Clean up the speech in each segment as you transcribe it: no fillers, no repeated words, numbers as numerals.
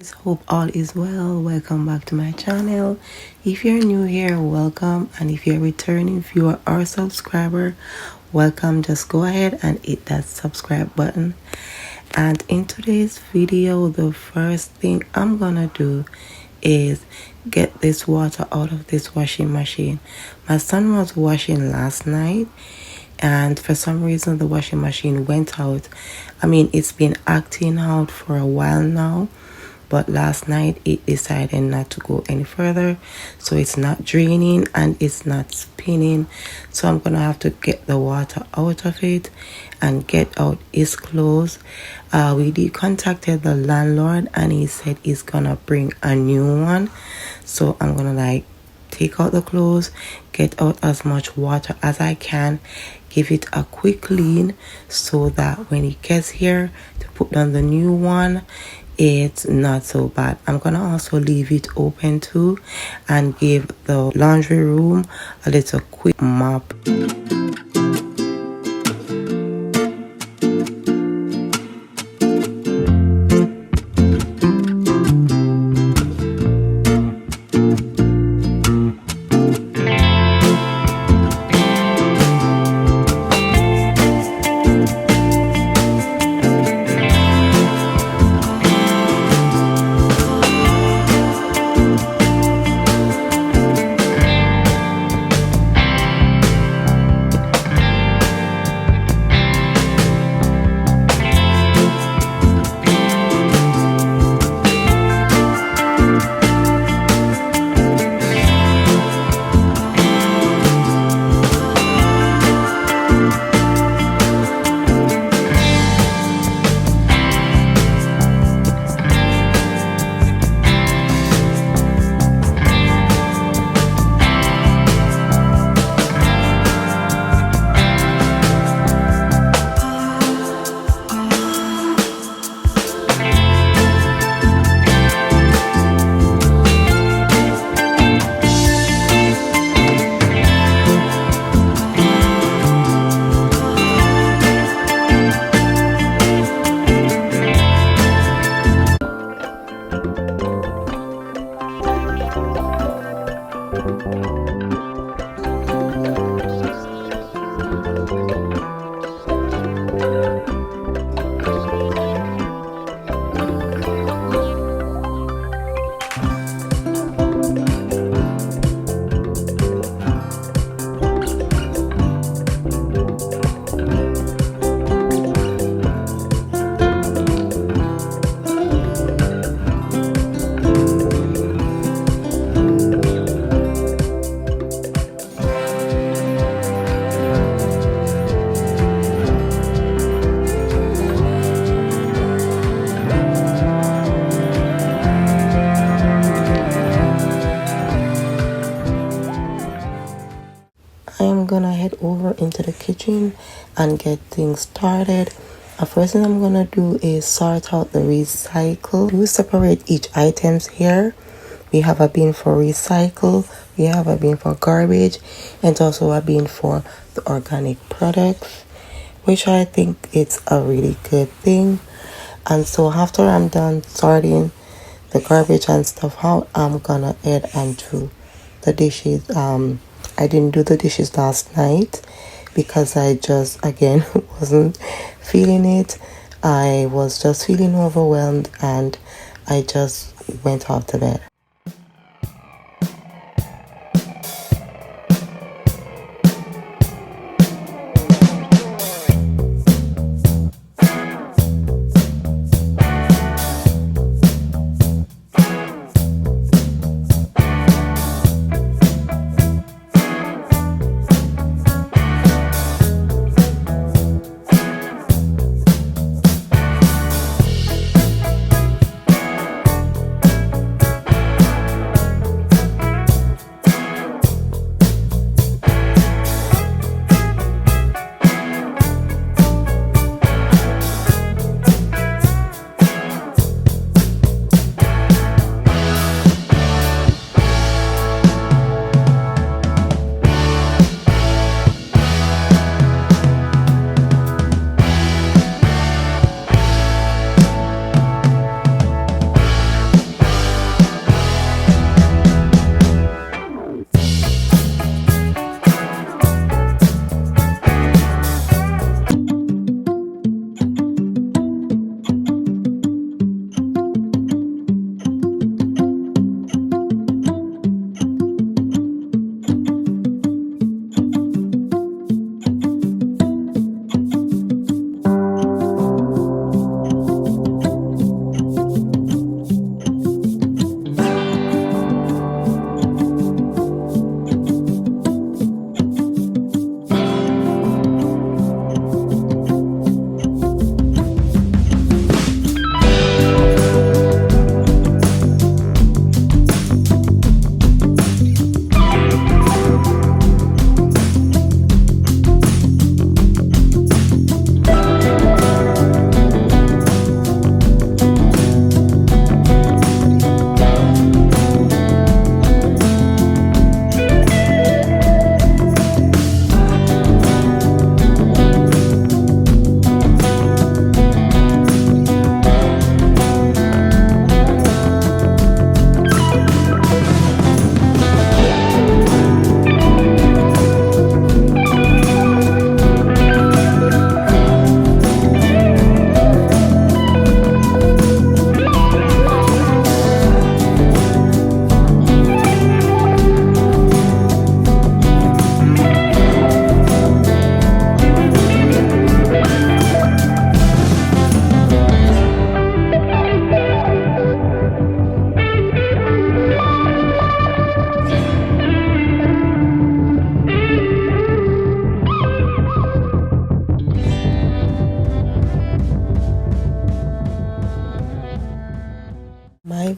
Hope all is well. Welcome back to my channel. If you're new here, welcome, and if you're a returning viewer or subscriber, welcome. Just go ahead and hit that subscribe button. And in today's video, the first thing I'm gonna do is get this water out of this washing machine. My son was washing last night, and for some reason the washing machine went out. It's been acting out for a while now, but last night it decided not to go any further, so it's not draining and it's not spinning. So I'm gonna have to get the water out of it and get out his clothes. We did contacted the landlord and he said he's gonna bring a new one, so I'm gonna take out the clothes, get out as much water as I can, give it a quick clean so that when he gets here to put down the new one, it's not so bad. I'm gonna also leave it open too and give the laundry room a little quick mop. I am gonna head over into the kitchen and get things started. The first thing I'm gonna do is sort out the recycle. We separate each items here. We have a bin for recycle, we have a bin for garbage, and also a bin for the organic products, which I think it's a really good thing. And so after I'm done sorting the garbage and stuff out, I'm gonna head and do the dishes. I didn't do the dishes last night because I just, again, wasn't feeling it. I was just feeling overwhelmed and I just went off to bed.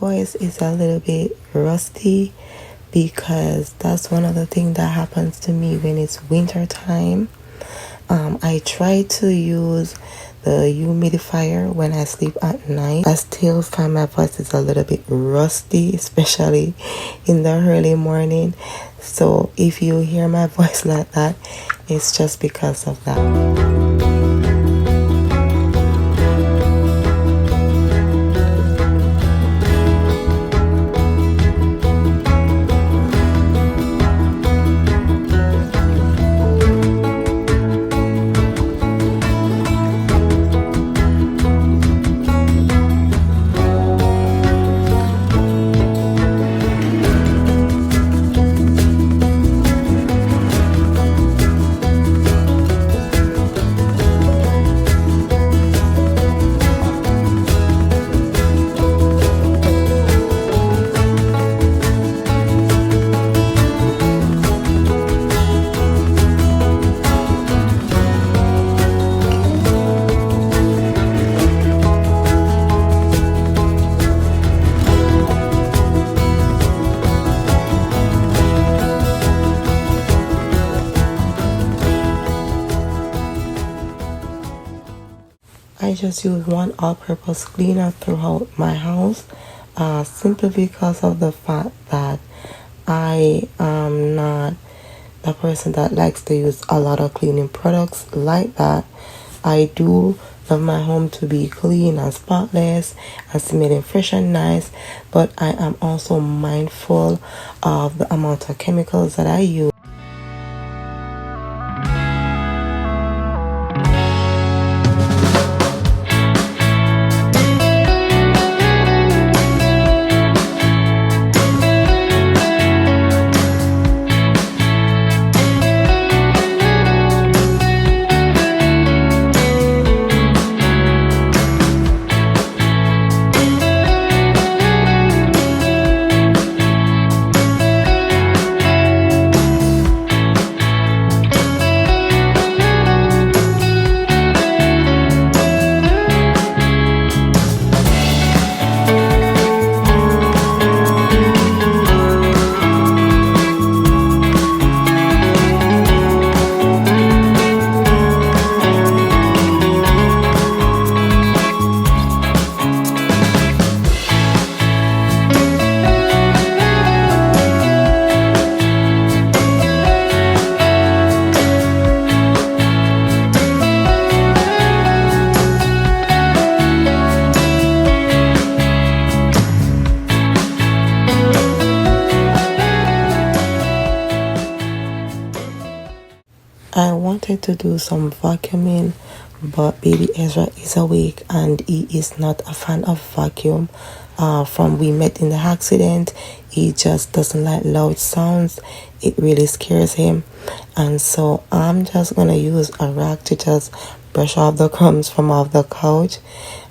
voice is a little bit rusty because that's one of the things that happens to me when it's winter time. I try to use the humidifier when I sleep at night. I still find my voice is a little bit rusty, especially in the early morning. So if you hear my voice like that, it's just because of that. I just use one all-purpose cleaner throughout my house, simply because of the fact that I am not the person that likes to use a lot of cleaning products like that. I do love my home to be clean and spotless and smelling fresh and nice, but I am also mindful of the amount of chemicals that I use. I wanted to do some vacuuming, but baby Ezra is awake and he is not a fan of vacuum. From we met in the accident, he just doesn't like loud sounds. It really scares him. And so I'm just gonna use a rag to just brush off the crumbs from off the couch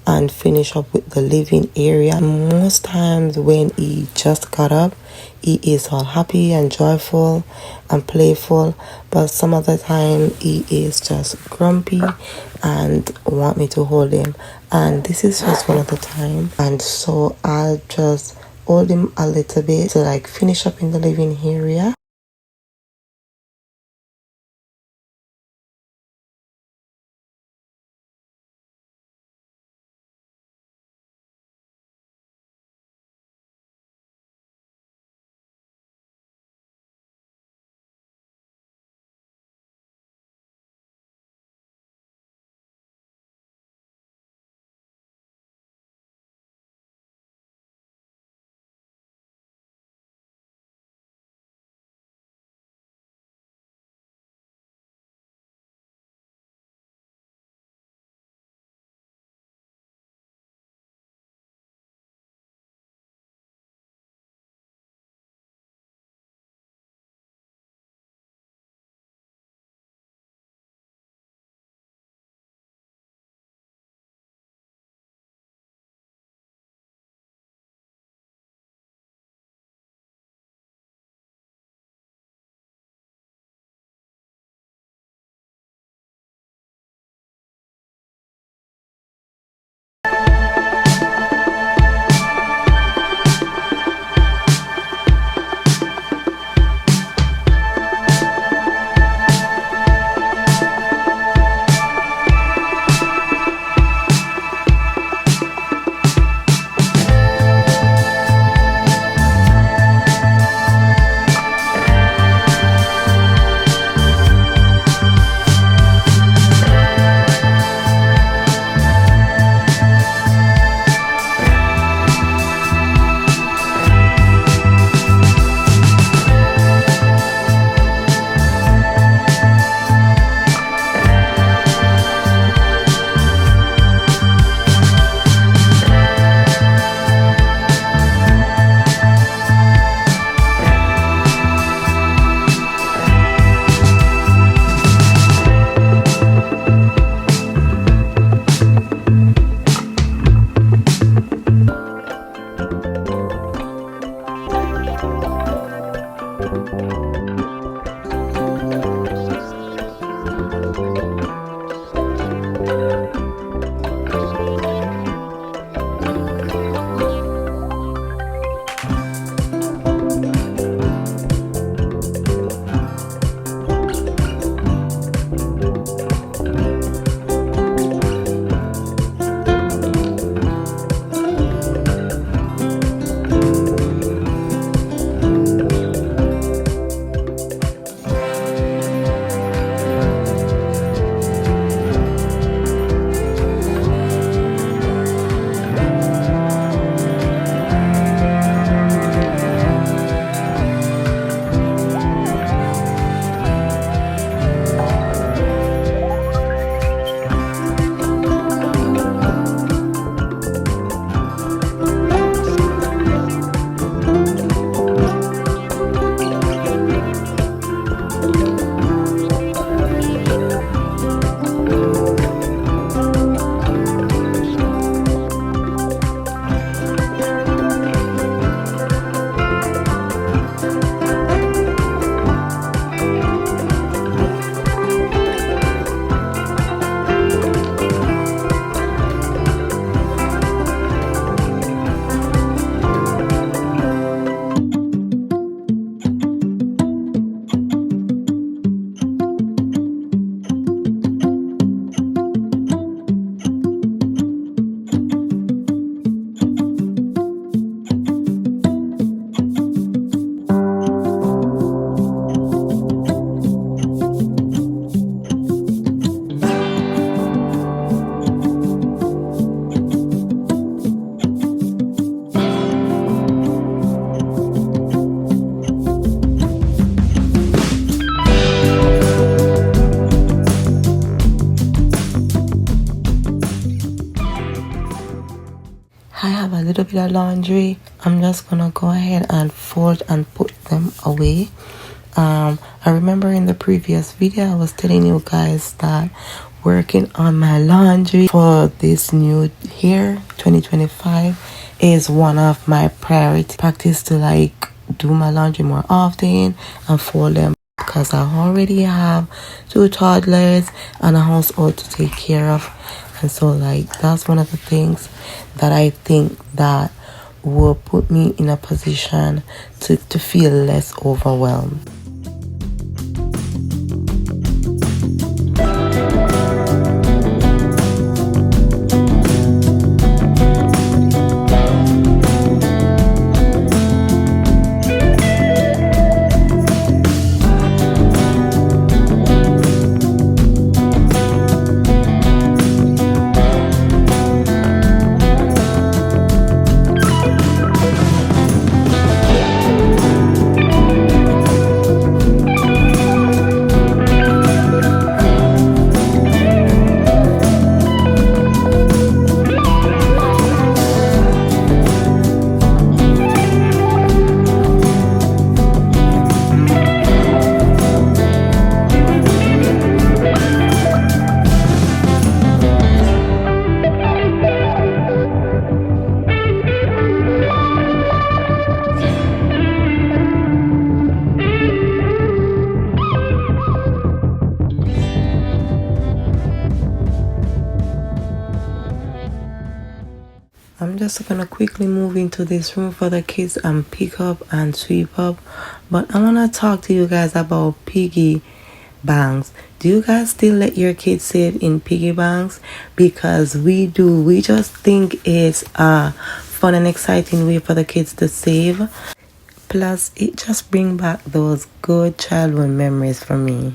and finish up with the living area. Most times when he just got up, he is all happy and joyful and playful, but some of the time he is just grumpy and want me to hold him, and this is just one of the time. And so I'll just hold him a little bit to like finish up in the living area. I have a little bit of laundry. I'm just gonna go ahead and fold and put them away. I remember in the previous video I was telling you guys that working on my laundry for this new year 2025 is one of my priority practice to like do my laundry more often and fold them, because I already have 2 toddlers and a household to take care of. And so like that's one of the things that I think that will put me in a position to feel less overwhelmed. I'm just gonna quickly move into this room for the kids and pick up and sweep up. But I wanna talk to you guys about piggy banks. Do you guys still let your kids save in piggy banks? Because we do. We just think it's a fun and exciting way for the kids to save. Plus, it just brings back those good childhood memories for me.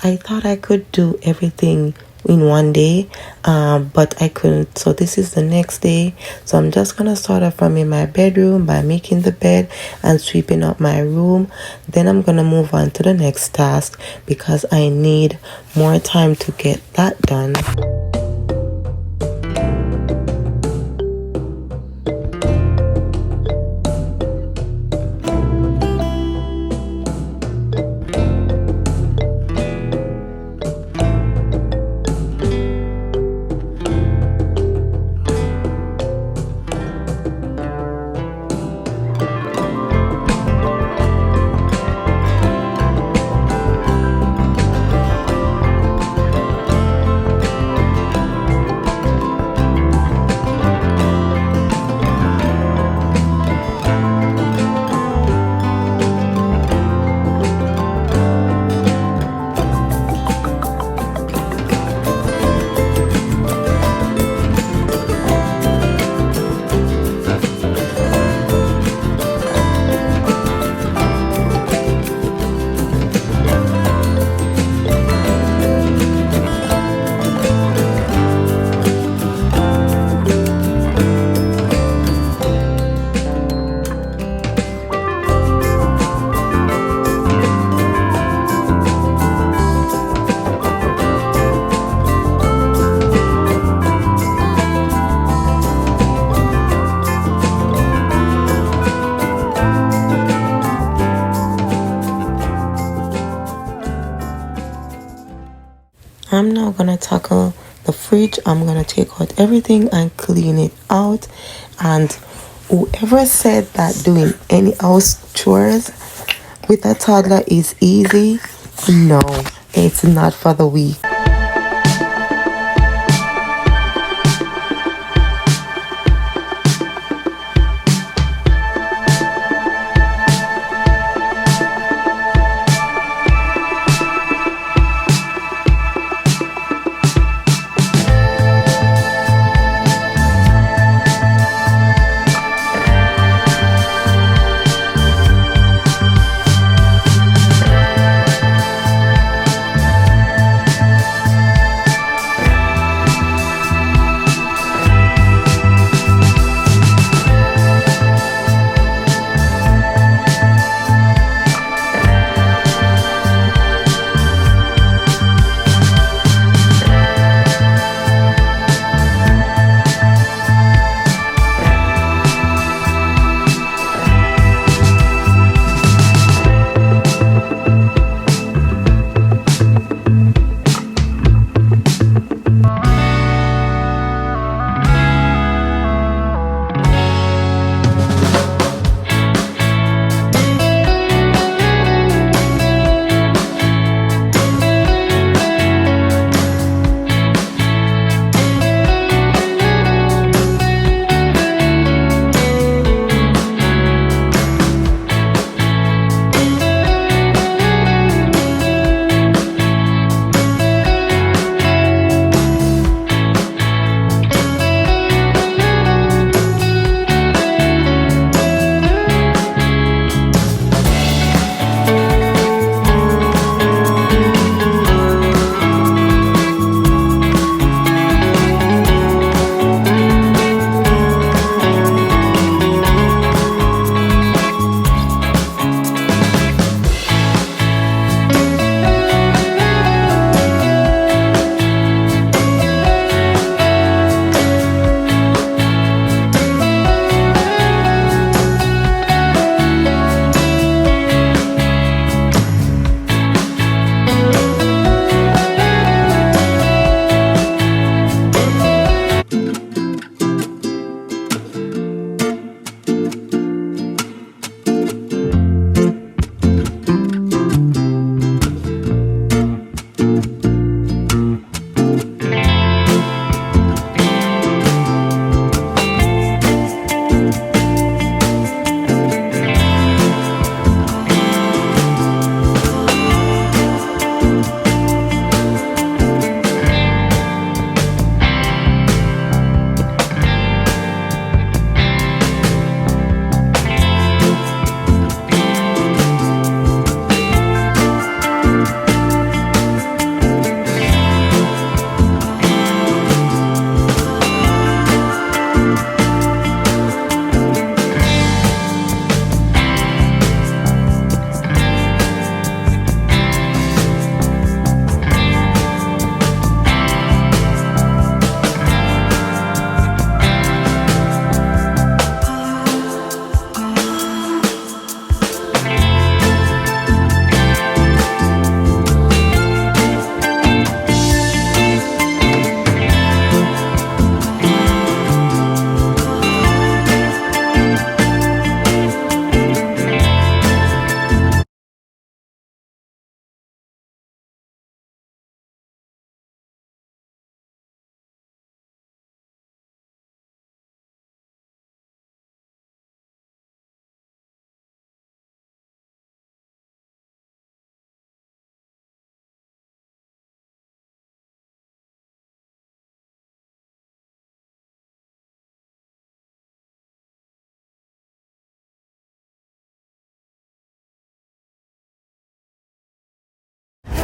I thought I could do everything in one day, but I couldn't. So this is the next day. So I'm just gonna start off from in my bedroom by making the bed and sweeping up my room. Then I'm gonna move on to the next task because I need more time to get that done. I'm now gonna tackle the fridge. I'm gonna take out everything and clean it out. And whoever said that doing any house chores with a toddler is easy, no, it's not for the weak.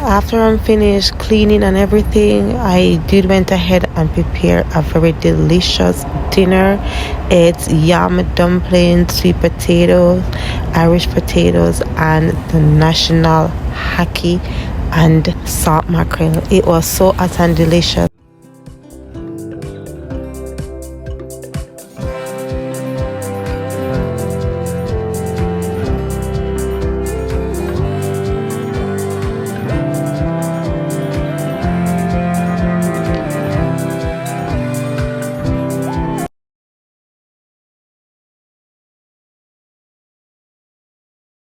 After I'm finished cleaning and everything, I did went ahead and prepare a very delicious dinner. It's yam dumplings, sweet potatoes, Irish potatoes, and the national hacky and salt mackerel. It was so hot and delicious.